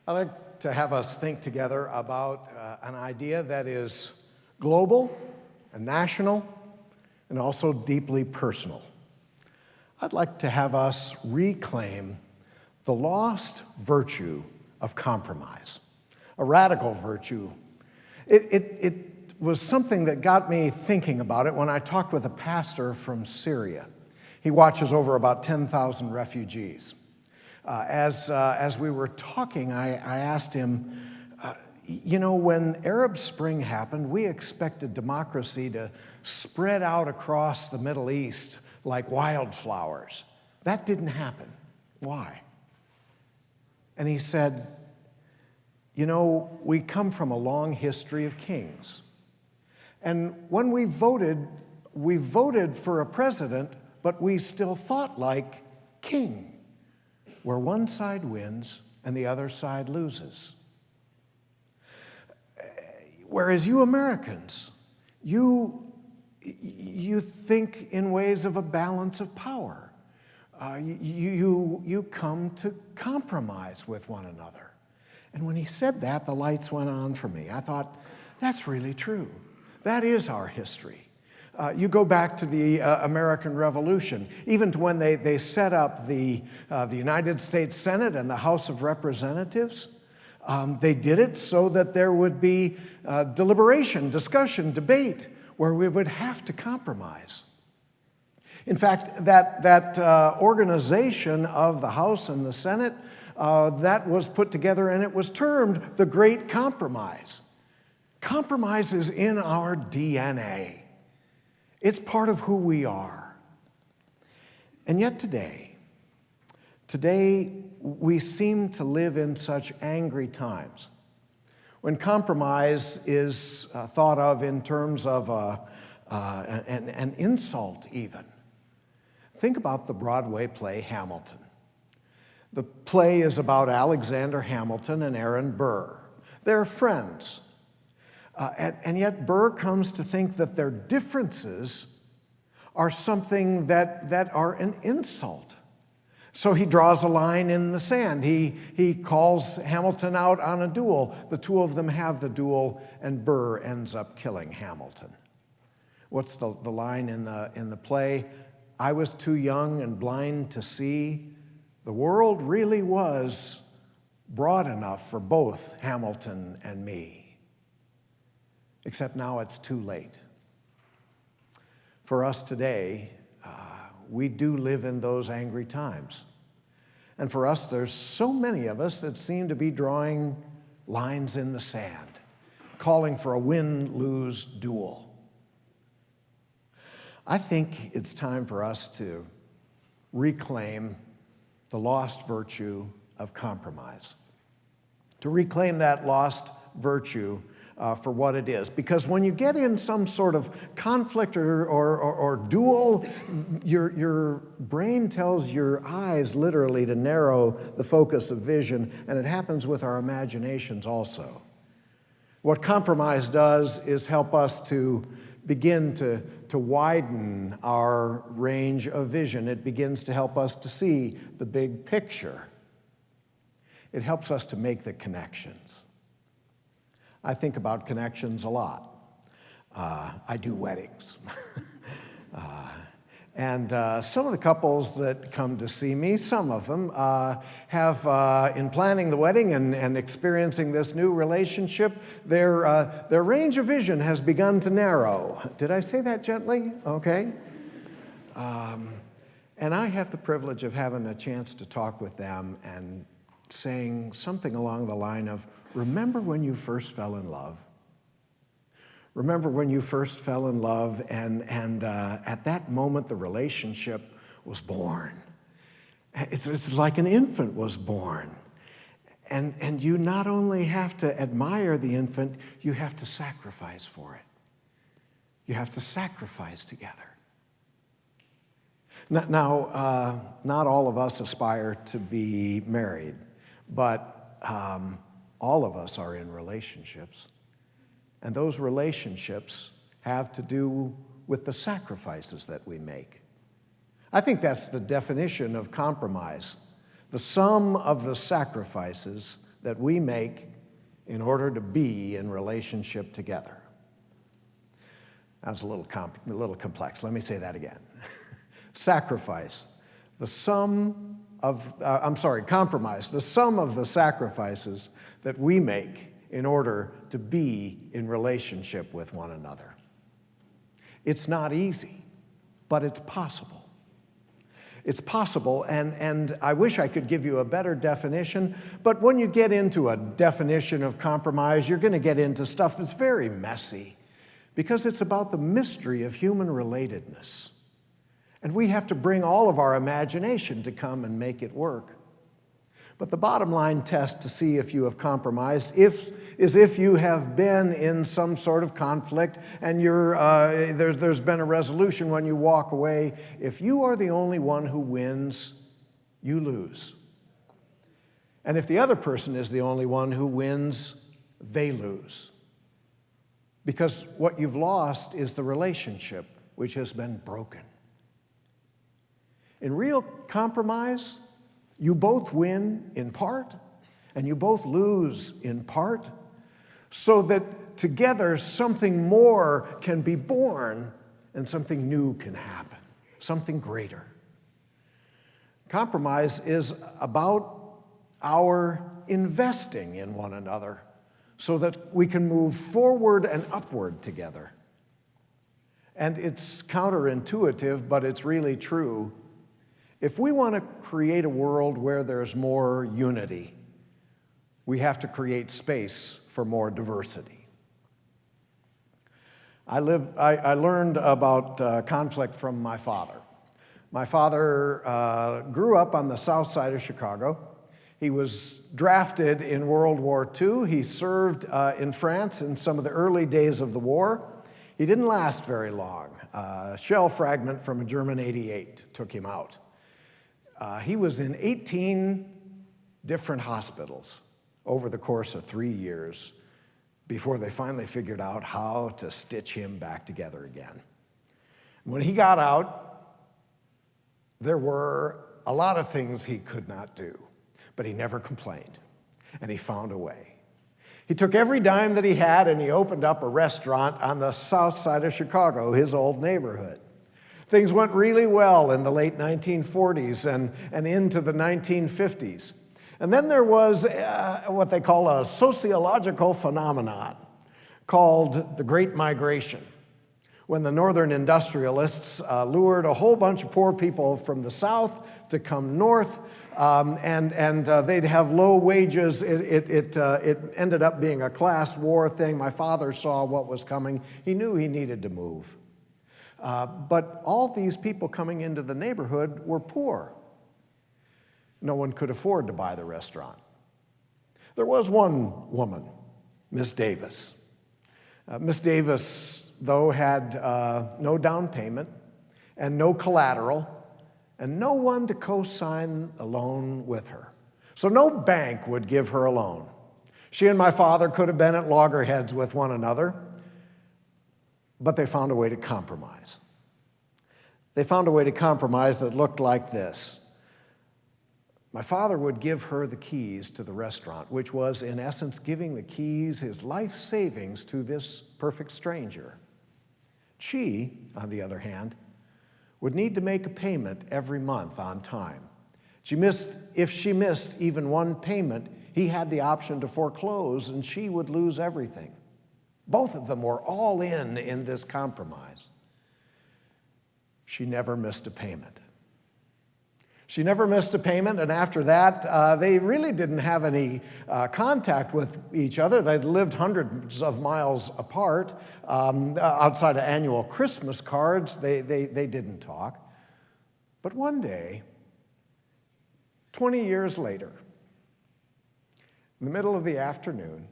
I'd like to have us think together about an idea that is global and national and also deeply personal. I'd like to have us reclaim the lost virtue of compromise, a radical virtue. It was something that got me thinking about it when I talked with a pastor from Syria. He watches over about 10,000 refugees. As we were talking, I asked him, when Arab Spring happened, we expected democracy to spread out across the Middle East like wildflowers. That didn't happen. Why? And he said, we come from a long history of kings. And when we voted for a president, but we still thought like king, where one side wins and the other side loses. Whereas you Americans, you think in ways of a balance of power. You come to compromise with one another. And when he said that, the lights went on for me. I thought, that's really true. That is our history. You go back to the American Revolution, even to when they set up the United States Senate and the House of Representatives. They did it so that there would be deliberation, discussion, debate, where we would have to compromise. In fact, that organization of the House and the Senate, that was put together and it was termed the Great Compromise. Compromise is in our DNA. It's part of who we are. And yet today we seem to live in such angry times when compromise is thought of in terms of an insult even. Think about the Broadway play Hamilton. The play is about Alexander Hamilton and Aaron Burr. They're friends. And yet Burr comes to think that their differences are something that are an insult. So he draws a line in the sand. He calls Hamilton out on a duel. The two of them have the duel, and Burr ends up killing Hamilton. What's the line in the play? I was too young and blind to see. The world really was broad enough for both Hamilton and me. Except now it's too late. For us today, we do live in those angry times. And for us, there's so many of us that seem to be drawing lines in the sand, calling for a win-lose duel. I think it's time for us to reclaim the lost virtue of compromise, to reclaim that lost virtue for what it is. Because when you get in some sort of conflict or duel, your brain tells your eyes literally to narrow the focus of vision, and it happens with our imaginations also. What compromise does is help us to begin to widen our range of vision. It begins to help us to see the big picture. It helps us to make the connections. I think about connections a lot. I do weddings. And some of the couples that come to see me, some of them have, in planning the wedding and experiencing this new relationship, their range of vision has begun to narrow. Did I say that gently? Okay. And I have the privilege of having a chance to talk with them and saying something along the line of, remember when you first fell in love? Remember when you first fell in love and at that moment the relationship was born. It's like an infant was born. And you not only have to admire the infant, you have to sacrifice for it. You have to sacrifice together. Now, not all of us aspire to be married, but all of us are in relationships. And those relationships have to do with the sacrifices that we make. I think that's the definition of compromise, the sum of the sacrifices that we make in order to be in relationship together. That's a little complex. Let me say that again. Compromise, the sum of the sacrifices that we make in order to be in relationship with one another. It's not easy, but it's possible. It's possible, and I wish I could give you a better definition, but when you get into a definition of compromise, you're going to get into stuff that's very messy, because it's about the mystery of human relatedness. And we have to bring all of our imagination to come and make it work. But the bottom line test to see if you have compromised is if you have been in some sort of conflict and there's been a resolution when you walk away. If you are the only one who wins, you lose. And if the other person is the only one who wins, they lose. Because what you've lost is the relationship which has been broken. In real compromise, you both win in part, and you both lose in part, so that together something more can be born and something new can happen, something greater. Compromise is about our investing in one another so that we can move forward and upward together. And it's counterintuitive, but it's really true. If we want to create a world where there's more unity, we have to create space for more diversity. I learned about conflict from my father. My father grew up on the south side of Chicago. He was drafted in World War II. He served in France in some of the early days of the war. He didn't last very long. A shell fragment from a German 88 took him out. He was in 18 different hospitals over the course of 3 years before they finally figured out how to stitch him back together again. When he got out, there were a lot of things he could not do, but he never complained, and he found a way. He took every dime that he had and he opened up a restaurant on the south side of Chicago, his old neighborhood. Things went really well in the late 1940s and into the 1950s. And then there was what they call a sociological phenomenon called the Great Migration, when the northern industrialists lured a whole bunch of poor people from the south to come north, and they'd have low wages. It ended up being a class war thing. My father saw what was coming. He knew he needed to move. But all these people coming into the neighborhood were poor. No one could afford to buy the restaurant. There was one woman, Miss Davis. Miss Davis, though, had no down payment and no collateral and no one to co-sign a loan with her. So no bank would give her a loan. She and my father could have been at loggerheads with one another, but they found a way to compromise. They found a way to compromise that looked like this. My father would give her the keys to the restaurant, which was, in essence, giving the keys, his life savings, to this perfect stranger. She, on the other hand, would need to make a payment every month on time. If she missed even one payment, he had the option to foreclose, and she would lose everything. Both of them were all in this compromise. She never missed a payment. She never missed a payment, and after that, they really didn't have any contact with each other. They'd lived hundreds of miles apart. Outside of annual Christmas cards, they didn't talk. But one day, 20 years later, in the middle of the afternoon,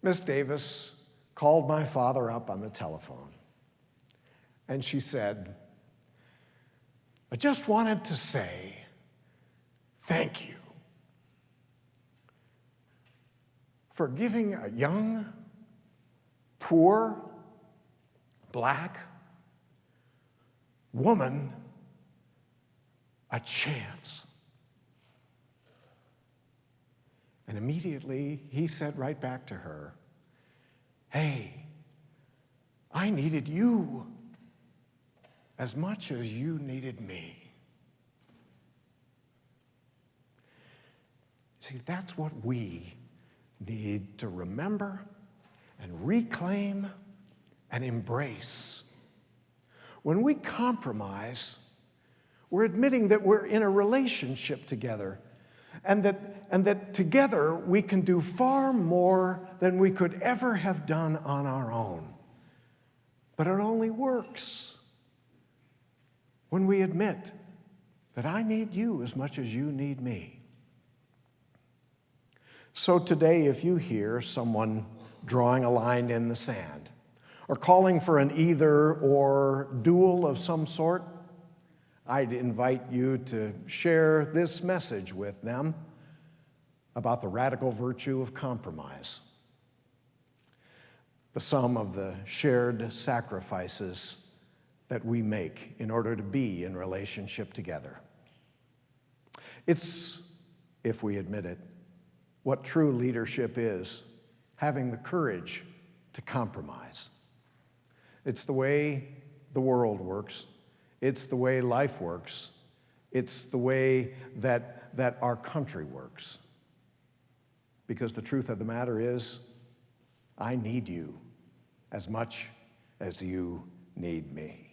Miss Davis called my father up on the telephone, and she said, "I just wanted to say thank you for giving a young, poor, black woman a chance." And immediately he said right back to her, "Hey, I needed you as much as you needed me." See, that's what we need to remember and reclaim and embrace. When we compromise, we're admitting that we're in a relationship together, and that together we can do far more than we could ever have done on our own. But it only works when we admit that I need you as much as you need me. So today, if you hear someone drawing a line in the sand or calling for an either or duel of some sort, I'd invite you to share this message with them about the radical virtue of compromise, the sum of the shared sacrifices that we make in order to be in relationship together. It's, if we admit it, what true leadership is, having the courage to compromise. It's the way the world works. It's the way life works. It's the way that our country works. Because the truth of the matter is, I need you as much as you need me.